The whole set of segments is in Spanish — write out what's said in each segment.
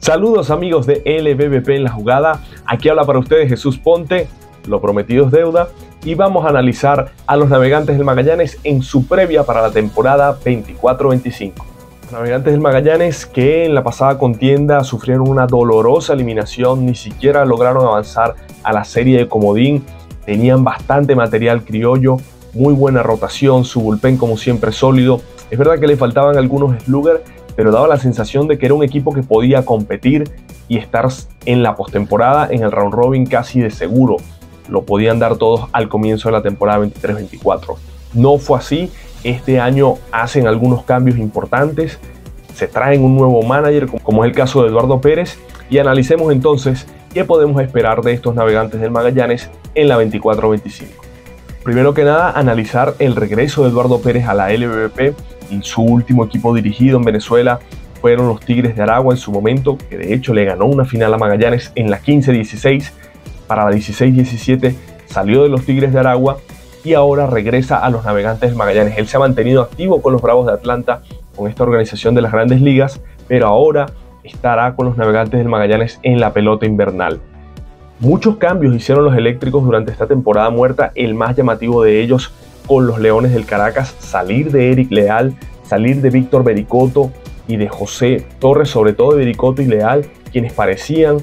Saludos amigos de LBBP en la jugada, aquí habla para ustedes Jesús Ponte, lo prometido es deuda, y vamos a analizar a los Navegantes del Magallanes en su previa para la temporada 24-25. Los Navegantes del Magallanes que en la pasada contienda sufrieron una dolorosa eliminación, ni siquiera lograron avanzar a la serie de comodín, tenían bastante material criollo, muy buena rotación, su bullpen como siempre sólido. Es verdad que le faltaban algunos slugger, pero daba la sensación de que era un equipo que podía competir y estar en la postemporada, en el round robin casi de seguro. Lo podían dar todos al comienzo de la temporada 23-24. No fue así. Este año hacen algunos cambios importantes. Se traen un nuevo manager, como es el caso de Eduardo Pérez. Y analicemos entonces qué podemos esperar de estos Navegantes del Magallanes en la 24-25. Primero que nada, analizar el regreso de Eduardo Pérez a la LBBP. Su último equipo dirigido en Venezuela fueron los Tigres de Aragua en su momento, que de hecho le ganó una final a Magallanes en la 15-16. Para la 16-17 salió de los Tigres de Aragua y ahora regresa a los Navegantes del Magallanes. Él se ha mantenido activo con los Bravos de Atlanta, con esta organización de las Grandes Ligas, pero ahora estará con los Navegantes del Magallanes en la pelota invernal. Muchos cambios hicieron los eléctricos durante esta temporada muerta, el más llamativo de ellos con los Leones del Caracas, salir de Eric Leal, salir de Víctor Vericoto y de José Torres, sobre todo de Vericoto y Leal, quienes parecían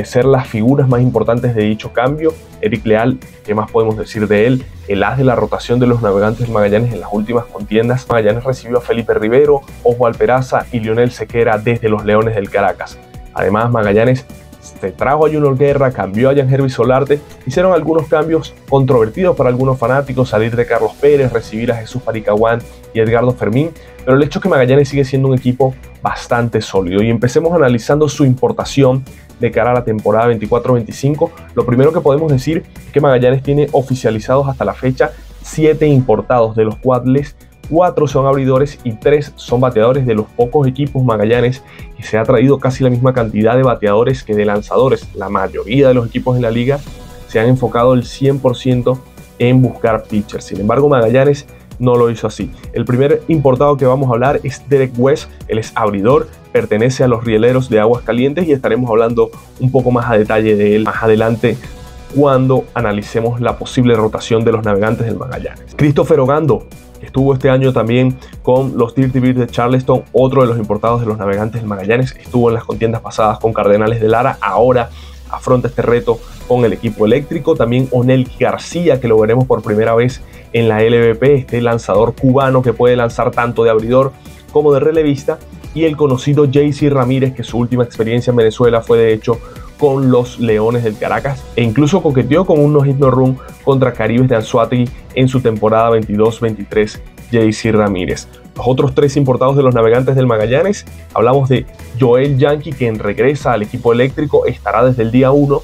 ser las figuras más importantes de dicho cambio. Eric Leal, ¿qué más podemos decir de él? El as de la rotación de los Navegantes del Magallanes en las últimas contiendas. Magallanes recibió a Felipe Rivero, Oswald Peraza y Lionel Sequera desde los Leones del Caracas. Además, Magallanes se trajo a Junior Guerra, cambió a Yangervis Solarte, hicieron algunos cambios controvertidos para algunos fanáticos, salir de Carlos Pérez, recibir a Jesús Paricahuán y Edgardo Fermín, pero el hecho es que Magallanes sigue siendo un equipo bastante sólido. Y empecemos analizando su importación de cara a la temporada 24-25. Lo primero que podemos decir es que Magallanes tiene oficializados hasta la fecha 7 importados, de los cuales 4 son abridores y 3 son bateadores. De los pocos equipos Magallanes que se ha traído casi la misma cantidad de bateadores que de lanzadores. La mayoría de los equipos en la liga se han enfocado el 100% en buscar pitchers. Sin embargo, Magallanes no lo hizo así. El primer importado que vamos a hablar es Derek West. Él es abridor, pertenece a los Rieleros de Aguascalientes y estaremos hablando un poco más a detalle de él más adelante cuando analicemos la posible rotación de los Navegantes del Magallanes. Christopher Ogando estuvo este año también con los Dirty Birds de Charleston, otro de los importados de los Navegantes del Magallanes. Estuvo en las contiendas pasadas con Cardenales de Lara, ahora afronta este reto con el equipo eléctrico. También Onel García, que lo veremos por primera vez en la LBP, este lanzador cubano que puede lanzar tanto de abridor como de relevista. Y el conocido JC Ramírez, que su última experiencia en Venezuela fue de hecho con los Leones del Caracas e incluso coqueteó con un no-hit no-run contra Caribes de Anzoátegui en su temporada 22-23. JC Ramírez. Los otros 3 importados de los Navegantes del Magallanes, hablamos de Joel Yankee, quien regresa al equipo eléctrico, estará desde el día 1.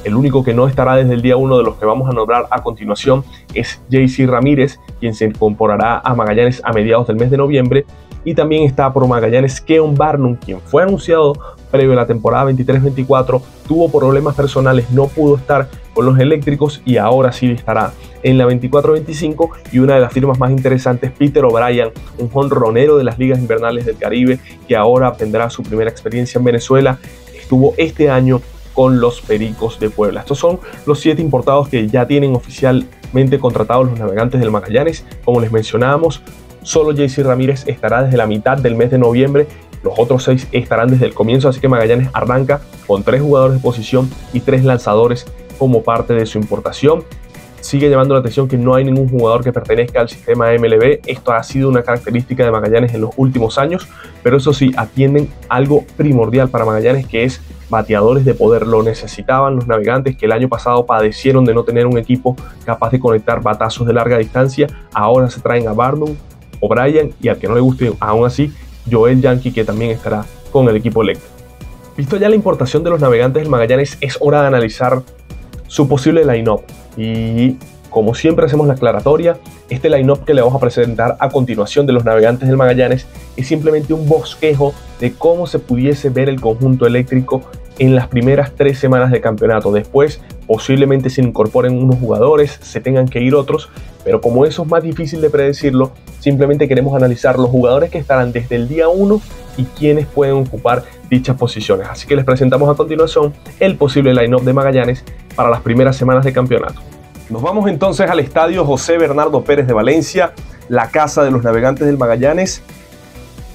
El único que no estará desde el día 1 de los que vamos a nombrar a continuación es JC Ramírez, quien se incorporará a Magallanes a mediados del mes de noviembre. Y también está por Magallanes Keon Barnum, quien fue anunciado previo a la temporada 23-24, tuvo problemas personales, no pudo estar con los eléctricos y ahora sí estará en la 24-25. Y una de las firmas más interesantes, Peter O'Brien, un jonronero de las ligas invernales del Caribe, que ahora tendrá su primera experiencia en Venezuela, estuvo este año con los Pericos de Puebla. Estos son los 7 importados que ya tienen oficialmente contratados los Navegantes del Magallanes. Como les mencionábamos, solo JC Ramírez estará desde la mitad del mes de noviembre. Los otros 6 estarán desde el comienzo, así que Magallanes arranca con 3 jugadores de posición y 3 lanzadores como parte de su importación. Sigue llamando la atención que no hay ningún jugador que pertenezca al sistema MLB. Esto ha sido una característica de Magallanes en los últimos años, pero eso sí, atienden algo primordial para Magallanes, que es bateadores de poder. Lo necesitaban los Navegantes, que el año pasado padecieron de no tener un equipo capaz de conectar batazos de larga distancia. Ahora se traen a Barnum, O'Brien y, al que no le guste aún así, Joel Yankee, que también estará con el equipo eléctrico. Visto ya la importación de los Navegantes del Magallanes, es hora de analizar su posible line-up. Y como siempre hacemos la aclaratoria, este line-up que le vamos a presentar a continuación de los Navegantes del Magallanes es simplemente un bosquejo de cómo se pudiese ver el conjunto eléctrico en las primeras 3 semanas de campeonato. Después posiblemente se incorporen unos jugadores, se tengan que ir otros, pero como eso es más difícil de predecirlo, simplemente queremos analizar los jugadores que estarán desde el día 1 y quiénes pueden ocupar dichas posiciones. Así que les presentamos a continuación el posible line-up de Magallanes para las primeras semanas de campeonato. Nos vamos entonces al estadio José Bernardo Pérez de Valencia, la casa de los Navegantes del Magallanes.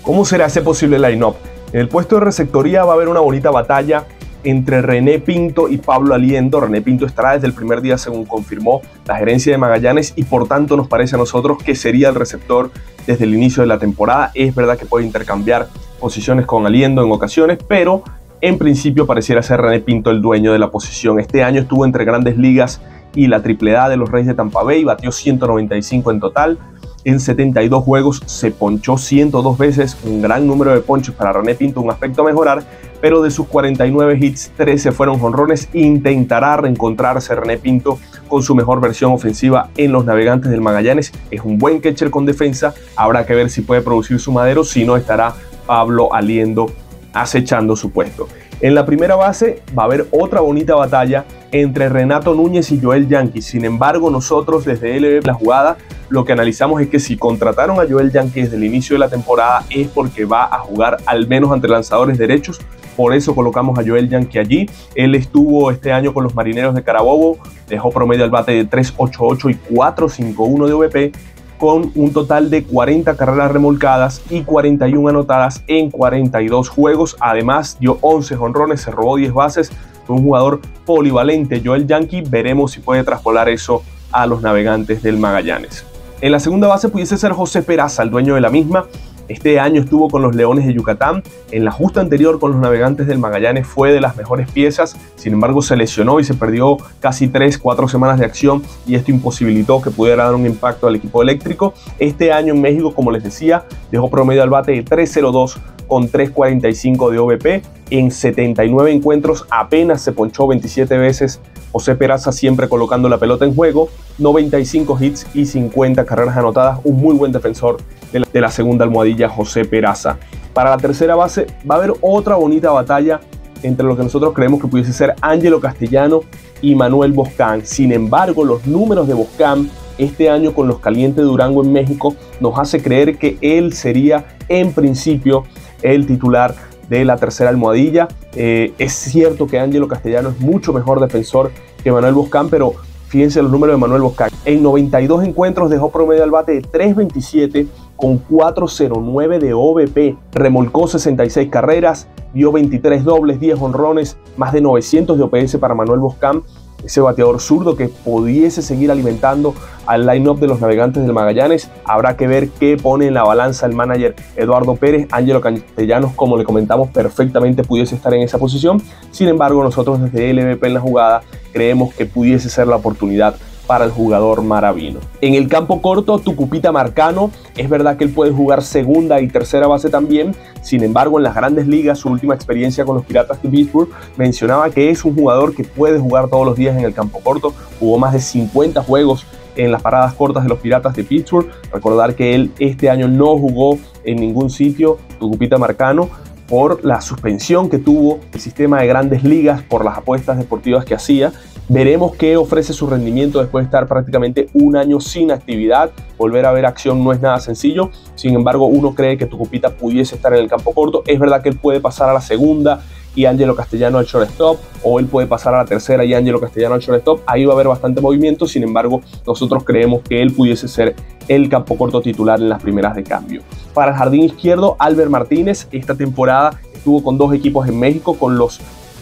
¿Cómo será ese posible line-up? En el puesto de receptoría va a haber una bonita batalla entre René Pinto y Pablo Aliendo. René Pinto estará desde el primer día, según confirmó la gerencia de Magallanes, y por tanto nos parece a nosotros que sería el receptor desde el inicio de la temporada. Es verdad que puede intercambiar posiciones con Aliendo en ocasiones, pero en principio pareciera ser René Pinto el dueño de la posición. Este año estuvo entre Grandes Ligas y la AAA de los Reyes de Tampa Bay, batió 195 en total. En 72 juegos se ponchó 102 veces, un gran número de ponchos para René Pinto, un aspecto a mejorar, pero de sus 49 hits, 13 fueron jonrones. Intentará reencontrarse René Pinto con su mejor versión ofensiva en los Navegantes del Magallanes. Es un buen catcher con defensa, habrá que ver si puede producir su madero, si no estará Pablo Aliendo acechando su puesto. En la primera base va a haber otra bonita batalla entre Renato Núñez y Joel Yankees. Sin embargo, nosotros desde LB La Jugada lo que analizamos es que si contrataron a Joel Yankees desde el inicio de la temporada es porque va a jugar al menos ante lanzadores derechos. Por eso colocamos a Joel Yankee allí. Él estuvo este año con los Marineros de Carabobo, dejó promedio al bate de 3.88 y 4.51 de OVP, con un total de 40 carreras remolcadas y 41 anotadas en 42 juegos. Además dio 11 jonrones, se robó 10 bases. Fue un jugador polivalente Joel Yankee. Veremos si puede traspolar eso a los Navegantes del Magallanes. En la segunda base pudiese ser José Peraza, el dueño de la misma. Este año estuvo con los Leones de Yucatán. En la justa anterior con los Navegantes del Magallanes fue de las mejores piezas. Sin embargo, se lesionó y se perdió casi 3-4 semanas de acción, y esto imposibilitó que pudiera dar un impacto al equipo eléctrico. Este año en México, como les decía, dejó promedio al bate de 3.02 con 3.45 de OVP. En 79 encuentros apenas se ponchó 27 veces. José Peraza siempre colocando la pelota en juego, 95 hits y 50 carreras anotadas. Un muy buen defensor de la segunda almohadilla, José Peraza. Para la tercera base va a haber otra bonita batalla entre lo que nosotros creemos que pudiese ser Ángelo Castellano y Manuel Boscán. Sin embargo, los números de Boscán este año con los Calientes de Durango en México nos hace creer que él sería en principio el titular de la tercera almohadilla. Es cierto que Ángelo Castellano es mucho mejor defensor que Manuel Boscán, pero fíjense los números de Manuel Boscán. En 92 encuentros dejó promedio al bate de 3.27 con 4.09 de OVP. Remolcó 66 carreras, dio 23 dobles, 10 jonrones, más de 900 de OPS para Manuel Boscán. Ese bateador zurdo que pudiese seguir alimentando al line-up de los Navegantes del Magallanes. Habrá que ver qué pone en la balanza el manager Eduardo Pérez. Ángelo Castellanos, como le comentamos, perfectamente pudiese estar en esa posición. Sin embargo, nosotros desde LVP en La Jugada creemos que pudiese ser la oportunidad para el jugador maravino. En el campo corto, Tucupita Marcano, es verdad que él puede jugar segunda y tercera base también. Sin embargo, en las Grandes Ligas, su última experiencia con los Piratas de Pittsburgh, mencionaba que es un jugador que puede jugar todos los días en el campo corto. Jugó más de 50 juegos en las paradas cortas de los Piratas de Pittsburgh. Recordar que él este año no jugó en ningún sitio, Tucupita Marcano, por la suspensión que tuvo el sistema de Grandes Ligas por las apuestas deportivas que hacía. Veremos qué ofrece su rendimiento después de estar prácticamente un año sin actividad. Volver a ver acción no es nada sencillo. Sin embargo, uno cree que Tucupita pudiese estar en el campo corto. Es verdad que él puede pasar a la segunda y Ángelo Castellano al shortstop, o él puede pasar a la tercera y Ángelo Castellano al shortstop. Ahí va a haber bastante movimiento. Sin embargo, nosotros creemos que él pudiese ser el campo corto titular en las primeras de cambio. Para el jardín izquierdo, Albert Martínez esta temporada estuvo con dos equipos en México, con los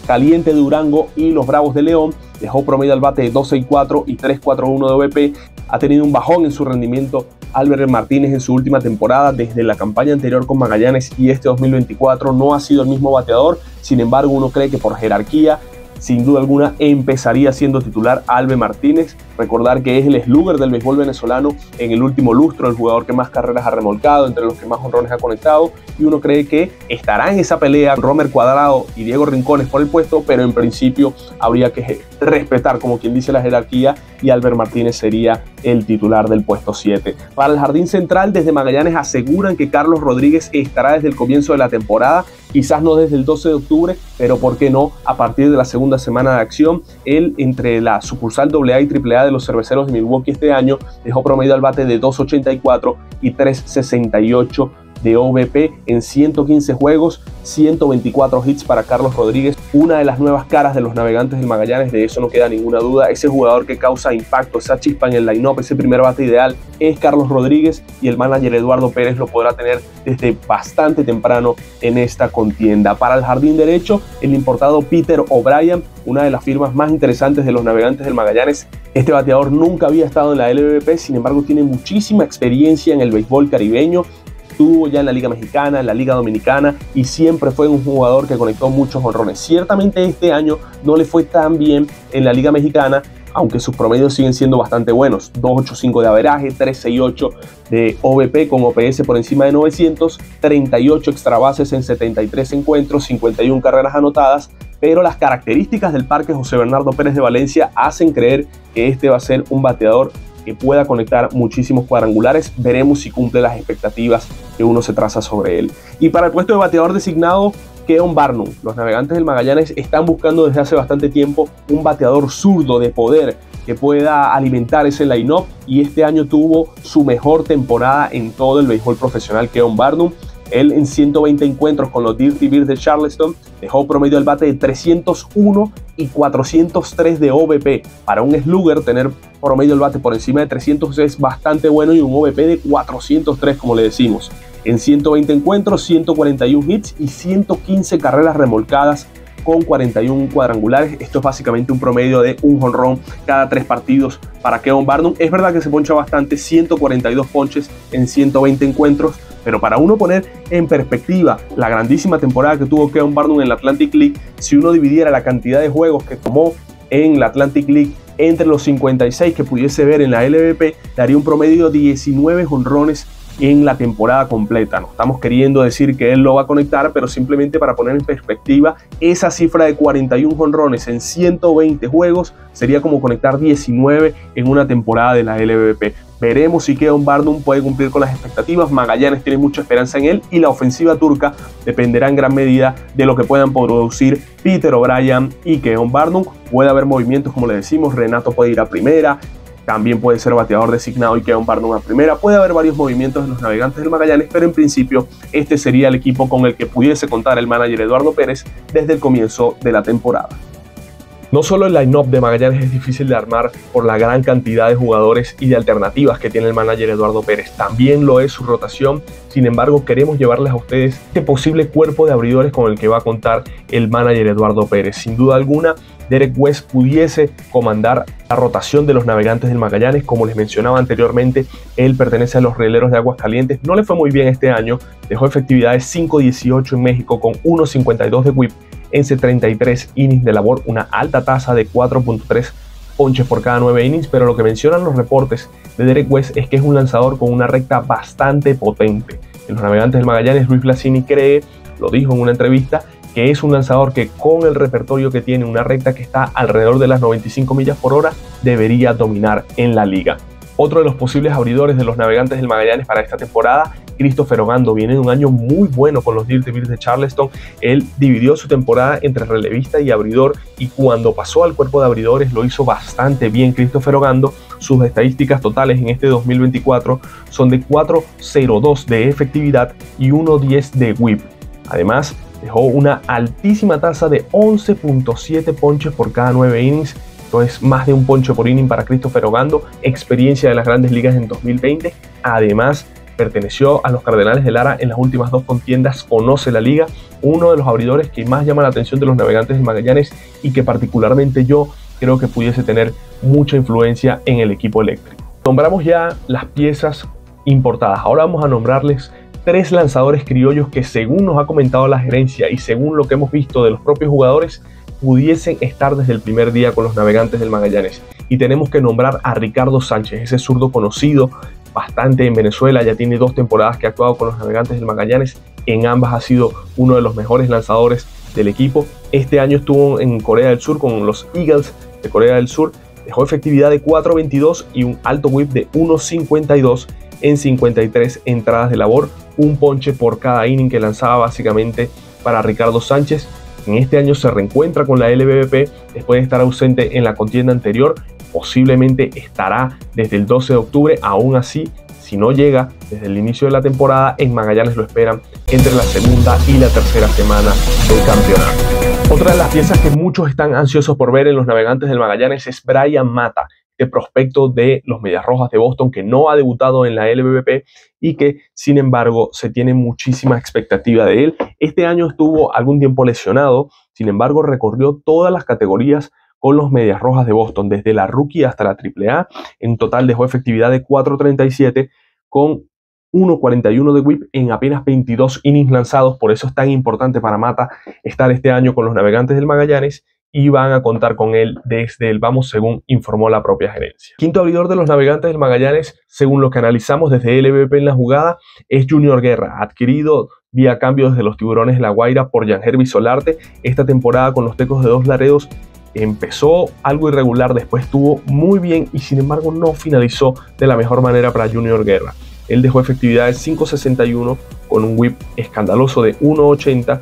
Calientes de Durango y los Bravos de León. Dejó promedio al bate de 2.64 y 3.41 de OVP. Ha tenido un bajón en su rendimiento Albert Martínez en su última temporada. Desde la campaña anterior con Magallanes y este 2024 no ha sido el mismo bateador. Sin embargo, uno cree que por jerarquía, sin duda alguna, empezaría siendo titular Albert Martínez. Recordar que es el slugger del béisbol venezolano en el último lustro, el jugador que más carreras ha remolcado, entre los que más jonrones ha conectado, y uno cree que estará en esa pelea Romer Cuadrado y Diego Rincones por el puesto, pero en principio habría que respetar, como quien dice, la jerarquía, y Albert Martínez sería el titular del puesto 7. Para el jardín central, desde Magallanes aseguran que Carlos Rodríguez estará desde el comienzo de la temporada, quizás no desde el 12 de octubre, pero por qué no a partir de la segunda semana de acción. Él, entre la sucursal AA y AAA de los Cerveceros de Milwaukee este año, dejó promedio al bate de 2.84 y 3.68 de OBP en 115 juegos, 124 hits para Carlos Rodríguez, una de las nuevas caras de los Navegantes del Magallanes, de eso no queda ninguna duda. Ese jugador que causa impacto, esa chispa en el line-up, ese primer bate ideal es Carlos Rodríguez, y el manager Eduardo Pérez lo podrá tener desde bastante temprano en esta contienda. Para el jardín derecho, el importado Peter O'Brien, una de las firmas más interesantes de los Navegantes del Magallanes. Este bateador nunca había estado en la LVP, sin embargo tiene muchísima experiencia en el béisbol caribeño. Estuvo ya en la Liga Mexicana, en la Liga Dominicana, y siempre fue un jugador que conectó muchos jonrones. Ciertamente este año no le fue tan bien en la Liga Mexicana, aunque sus promedios siguen siendo bastante buenos. 2.85 de averaje, 3.68 de OBP con OPS por encima de 900, 38 extra bases en 73 encuentros, 51 carreras anotadas, pero las características del Parque José Bernardo Pérez de Valencia hacen creer que este va a ser un bateador que pueda conectar muchísimos cuadrangulares. Veremos si cumple las expectativas que uno se traza sobre él. Y para el puesto de bateador designado, Keon Barnum. Los Navegantes del Magallanes están buscando desde hace bastante tiempo un bateador zurdo de poder que pueda alimentar ese line-up, y este año tuvo su mejor temporada en todo el béisbol profesional Keon Barnum. Él en 120 encuentros con los Dirty Birds de Charleston dejó promedio al bate de 301 y 403 de OBP. Para un slugger, tener promedio al bate por encima de 300 es bastante bueno, y un OBP de 403, como le decimos. En 120 encuentros, 141 hits y 115 carreras remolcadas con 41 cuadrangulares. Esto es básicamente un promedio de un jonrón cada 3 partidos para Keon Barnum. Es verdad que se poncha bastante, 142 ponches en 120 encuentros, pero para uno poner en perspectiva la grandísima temporada que tuvo Keon Barnum en la Atlantic League, si uno dividiera la cantidad de juegos que tomó en la Atlantic League entre los 56 que pudiese ver en la LVP, daría un promedio de 19 jonrones en la temporada completa. No estamos queriendo decir que él lo va a conectar, pero simplemente para poner en perspectiva, esa cifra de 41 jonrones en 120 juegos sería como conectar 19 en una temporada de la LVP. Veremos si Keon Barnum puede cumplir con las expectativas. Magallanes tiene mucha esperanza en él, y la ofensiva turca dependerá en gran medida de lo que puedan producir Peter O'Brien y Keon Barnum. Puede haber movimientos, como le decimos, Renato puede ir a primera, también puede ser bateador designado y Keon Barnum a primera. Puede haber varios movimientos en los Navegantes del Magallanes, pero en principio este sería el equipo con el que pudiese contar el manager Eduardo Pérez desde el comienzo de la temporada. No solo el line-up de Magallanes es difícil de armar por la gran cantidad de jugadores y de alternativas que tiene el manager Eduardo Pérez, también lo es su rotación. Sin embargo, queremos llevarles a ustedes este posible cuerpo de abridores con el que va a contar el manager Eduardo Pérez. Sin duda alguna, Derek West pudiese comandar la rotación de los Navegantes del Magallanes. Como les mencionaba anteriormente, él pertenece a los Rieleros de Aguascalientes. No le fue muy bien este año, dejó efectividades 5.18 en México con 1.52 de whip en 33 innings de labor, una alta tasa de 4.3 ponches por cada 9 innings, pero lo que mencionan los reportes de Derek West es que es un lanzador con una recta bastante potente. En los Navegantes del Magallanes, Luis Blasini cree, lo dijo en una entrevista, que es un lanzador que con el repertorio que tiene, una recta que está alrededor de las 95 millas por hora, debería dominar en la liga. Otro de los posibles abridores de los Navegantes del Magallanes para esta temporada, Christopher Ogando, viene de un año muy bueno con los Dirty Birds de Charleston. Él dividió su temporada entre relevista y abridor, y cuando pasó al cuerpo de abridores lo hizo bastante bien Christopher Ogando. Sus estadísticas totales en este 2024 son de 4.02 de efectividad y 1.10 de whip. Además, dejó una altísima tasa de 11.7 ponches por cada 9 innings. Entonces, más de un ponche por inning para Christopher Ogando, experiencia de las Grandes Ligas en 2020. Además, perteneció a los Cardenales de Lara en las últimas 2 contiendas, conoce la liga, uno de los abridores que más llama la atención de los Navegantes del Magallanes, y que particularmente yo creo que pudiese tener mucha influencia en el equipo eléctrico. Nombramos ya las piezas importadas. Ahora vamos a nombrarles 3 lanzadores criollos que, según nos ha comentado la gerencia y según lo que hemos visto de los propios jugadores, pudiesen estar desde el primer día con los Navegantes del Magallanes. Y tenemos que nombrar a Ricardo Sánchez, ese zurdo conocido bastante en Venezuela. Ya tiene 2 temporadas que ha actuado con los Navegantes del Magallanes. En ambas ha sido uno de los mejores lanzadores del equipo. Este año estuvo en Corea del Sur con los Eagles de Corea del Sur. Dejó efectividad de 4.22 y un alto whip de 1.52 en 53 entradas de labor. Un ponche por cada inning que lanzaba básicamente para Ricardo Sánchez. En este año se reencuentra con la LVP después de estar ausente en la contienda anterior. Posiblemente estará desde el 12 de octubre. Aún así, si no llega desde el inicio de la temporada, en Magallanes lo esperan entre la segunda y la tercera semana del campeonato. Otra de las piezas que muchos están ansiosos por ver en los Navegantes del Magallanes es Bryan Mata, este prospecto de los Medias Rojas de Boston que no ha debutado en la LVP y que sin embargo se tiene muchísima expectativa de él. Este año estuvo algún tiempo lesionado, sin embargo recorrió todas las categorías con los Medias Rojas de Boston, desde la rookie hasta la AAA. En total dejó efectividad de 4.37 con 1.41 de whip en apenas 22 innings lanzados. Por eso es tan importante para Mata estar este año con los Navegantes del Magallanes y van a contar con él desde el vamos, según informó la propia gerencia. Quinto abridor de los Navegantes del Magallanes, según lo que analizamos desde LVP en la jugada, es Junior Guerra, adquirido vía cambio desde los Tiburones de La Guaira por Yangervis Solarte. Esta temporada con los Tecos de Dos Laredos empezó algo irregular, después estuvo muy bien y sin embargo no finalizó de la mejor manera para Junior Guerra. Él dejó efectividad de 5.61 con un whip escandaloso de 1.80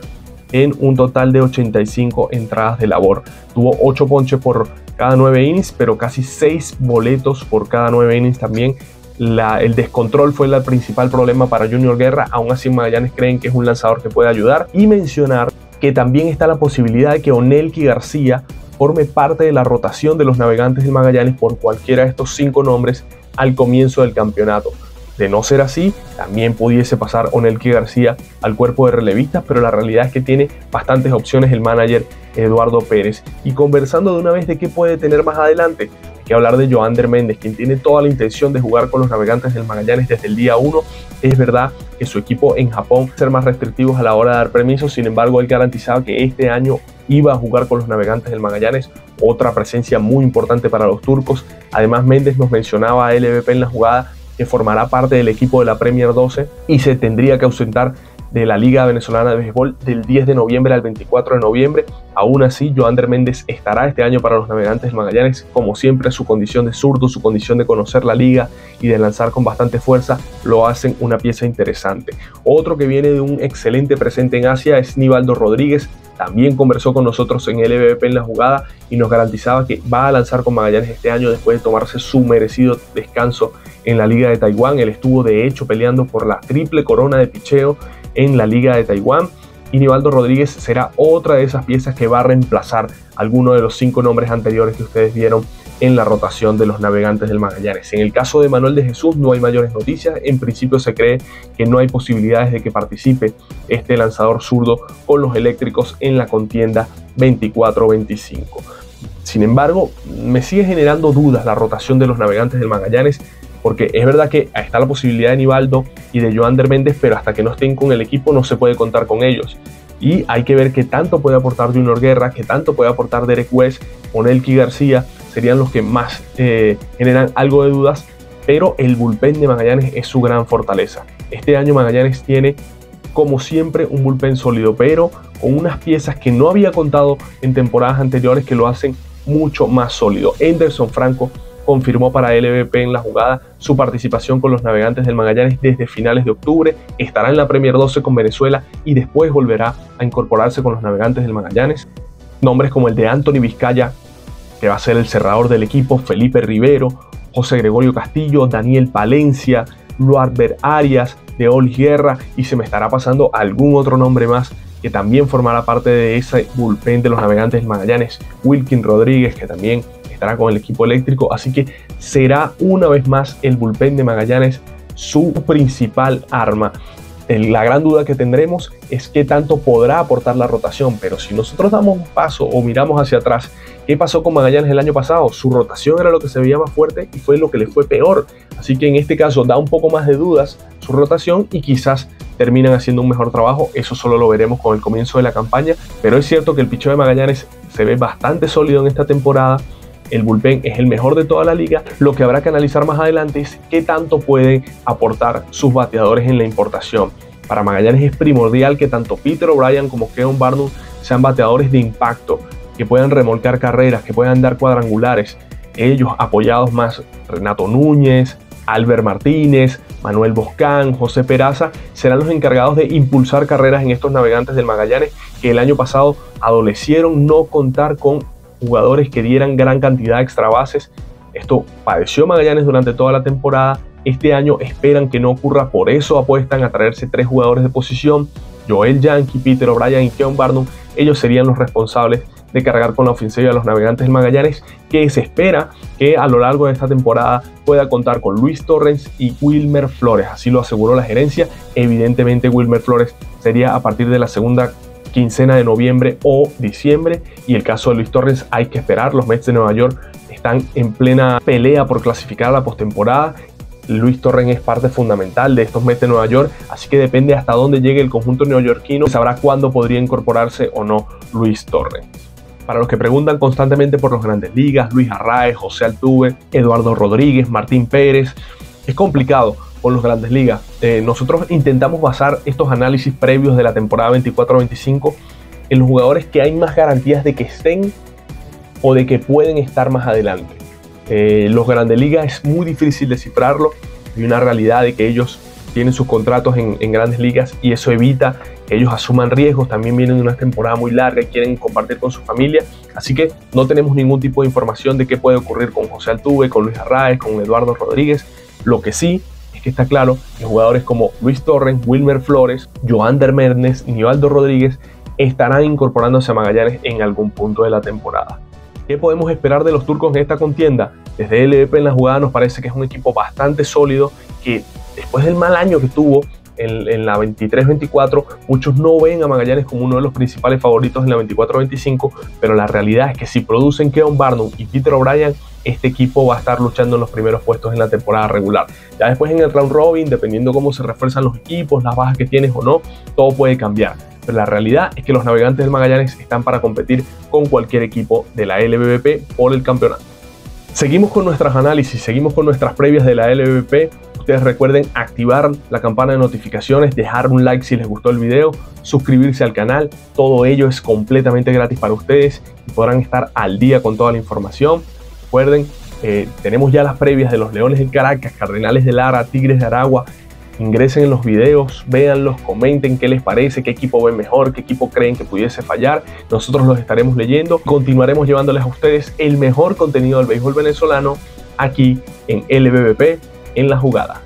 en un total de 85 entradas de labor. Tuvo 8 ponches por cada 9 innings, pero casi 6 boletos por cada 9 innings también. El descontrol fue el principal problema para Junior Guerra. Aún así Magallanes creen que es un lanzador que puede ayudar. Y mencionar que también está la posibilidad de que Onelki García forme parte de la rotación de los Navegantes del Magallanes por cualquiera de estos 5 nombres al comienzo del campeonato. De no ser así, también pudiese pasar Onelki García al cuerpo de relevistas, pero la realidad es que tiene bastantes opciones el manager Eduardo Pérez. Y conversando de una vez de qué puede tener más adelante, hay que hablar de Joander Méndez, quien tiene toda la intención de jugar con los Navegantes del Magallanes desde el día 1. Es verdad que su equipo en Japón ser más restrictivos a la hora de dar permisos, sin embargo él garantizaba que este año iba a jugar con los Navegantes del Magallanes, otra presencia muy importante para los turcos. Además Méndez nos mencionaba a LVP en la jugada que formará parte del equipo de la Premier 12 y se tendría que ausentar de la Liga Venezolana de Béisbol del 10 de noviembre al 24 de noviembre. Aún así, Joander Méndez estará este año para los Navegantes del Magallanes. Como siempre, su condición de zurdo, su condición de conocer la liga y de lanzar con bastante fuerza lo hacen una pieza interesante. Otro que viene de un excelente presente en Asia es Nivaldo Rodríguez. También conversó con nosotros en LVP en la jugada y nos garantizaba que va a lanzar con Magallanes este año después de tomarse su merecido descanso en la Liga de Taiwán. Él estuvo de hecho peleando por la triple corona de picheo en la Liga de Taiwán. Y Nivaldo Rodríguez será otra de esas piezas que va a reemplazar alguno de los 5 nombres anteriores que ustedes vieron en la rotación de los Navegantes del Magallanes. En el caso de Manuel de Jesús no hay mayores noticias. En principio se cree que no hay posibilidades de que participe este lanzador zurdo con los eléctricos en la contienda 24-25. Sin embargo, me sigue generando dudas la rotación de los Navegantes del Magallanes, porque es verdad que está la posibilidad de Nivaldo y de Joander Méndez, pero hasta que no estén con el equipo no se puede contar con ellos. Y hay que ver qué tanto puede aportar Junior Guerra, qué tanto puede aportar Derek West, Onelki García, serían los que más generan algo de dudas, pero el bullpen de Magallanes es su gran fortaleza. Este año Magallanes tiene, como siempre, un bullpen sólido, pero con unas piezas que no había contado en temporadas anteriores que lo hacen mucho más sólido. Anderson Franco confirmó para LVP en la jugada su participación con los Navegantes del Magallanes desde finales de octubre, estará en la Premier 12 con Venezuela y después volverá a incorporarse con los Navegantes del Magallanes. Nombres como el de Anthony Vizcaya, que va a ser el cerrador del equipo, Felipe Rivero, José Gregorio Castillo, Daniel Palencia, Luarbert Arias, Deolis Guerra, y se me estará pasando algún otro nombre más que también formará parte de ese bullpen de los Navegantes del Magallanes, Wilkin Rodríguez, que también estará con el equipo eléctrico, así que será una vez más el bullpen de Magallanes su principal arma. La gran duda que tendremos es qué tanto podrá aportar la rotación, pero si nosotros damos un paso o miramos hacia atrás, ¿qué pasó con Magallanes el año pasado? Su rotación era lo que se veía más fuerte y fue lo que le fue peor, así que en este caso da un poco más de dudas su rotación y quizás terminan haciendo un mejor trabajo. Eso solo lo veremos con el comienzo de la campaña, pero es cierto que el picheo de Magallanes se ve bastante sólido en esta temporada. El bullpen es el mejor de toda la liga. Lo que habrá que analizar más adelante es qué tanto pueden aportar sus bateadores en la importación. Para Magallanes es primordial que tanto Peter O'Brien como Keon Barnum sean bateadores de impacto, que puedan remolcar carreras, que puedan dar cuadrangulares. Ellos apoyados más Renato Núñez, Albert Martínez, Manuel Boscán, José Peraza, serán los encargados de impulsar carreras en estos Navegantes del Magallanes, que el año pasado adolecieron no contar con jugadores que dieran gran cantidad de extra bases. Esto padeció Magallanes durante toda la temporada Este año esperan que no ocurra, por eso apuestan a traerse 3 jugadores de posición: Joel Yankee, Peter O'Brien y Keon Barnum. Ellos serían los responsables de cargar con la ofensiva de los Navegantes del Magallanes, que se espera que a lo largo de esta temporada pueda contar con Luis Torrens y Wilmer Flores. Así lo aseguró la gerencia. Evidentemente Wilmer Flores sería a partir de la segunda quincena de noviembre o diciembre, y el caso de Luis Torrens hay que esperar. Los Mets de Nueva York están en plena pelea por clasificar a la postemporada. Luis Torrens es parte fundamental de estos Mets de Nueva York, así que depende hasta dónde llegue el conjunto neoyorquino, sabrá cuándo podría incorporarse o no Luis Torrens. Para los que preguntan constantemente por los Grandes Ligas, Luis Arraez, José Altuve, Eduardo Rodríguez, Martín Pérez, es complicado con los Grandes Ligas. Nosotros intentamos basar estos análisis previos de la temporada 24-25 en los jugadores que hay más garantías de que estén o de que pueden estar más adelante. Los Grandes Ligas es muy difícil descifrarlo. Hay una realidad de que ellos tienen sus contratos en Grandes Ligas y eso evita que ellos asuman riesgos. También vienen de una temporada muy larga y quieren compartir con su familia, así que no tenemos ningún tipo de información de qué puede ocurrir con José Altuve, con Luis Arraez, con Eduardo Rodríguez. Lo que sí es que está claro que jugadores como Luis Torrens, Wilmer Flores, Joander Méndez, Nivaldo Rodríguez estarán incorporándose a Magallanes en algún punto de la temporada. ¿Qué podemos esperar de los turcos en esta contienda? Desde LVP en la jugada nos parece que es un equipo bastante sólido, que después del mal año que tuvo en la 23-24, muchos no ven a Magallanes como uno de los principales favoritos en la 24-25, pero la realidad es que si producen Keon Barnum y Peter O'Brien, este equipo va a estar luchando en los primeros puestos en la temporada regular. Ya después en el round robin, dependiendo cómo se refuerzan los equipos, las bajas que tienes o no, todo puede cambiar. Pero la realidad es que los Navegantes del Magallanes están para competir con cualquier equipo de la LVP por el campeonato. Seguimos con nuestros análisis, seguimos con nuestras previas de la LVP. Ustedes recuerden activar la campana de notificaciones, dejar un like si les gustó el video, suscribirse al canal. Todo ello es completamente gratis para ustedes y podrán estar al día con toda la información. Recuerden, tenemos ya las previas de los Leones del Caracas, Cardenales de Lara, Tigres de Aragua. Ingresen en los videos, véanlos, comenten qué les parece, qué equipo ven mejor, qué equipo creen que pudiese fallar. Nosotros los estaremos leyendo. Continuaremos llevándoles a ustedes el mejor contenido del béisbol venezolano aquí en LVP en la jugada.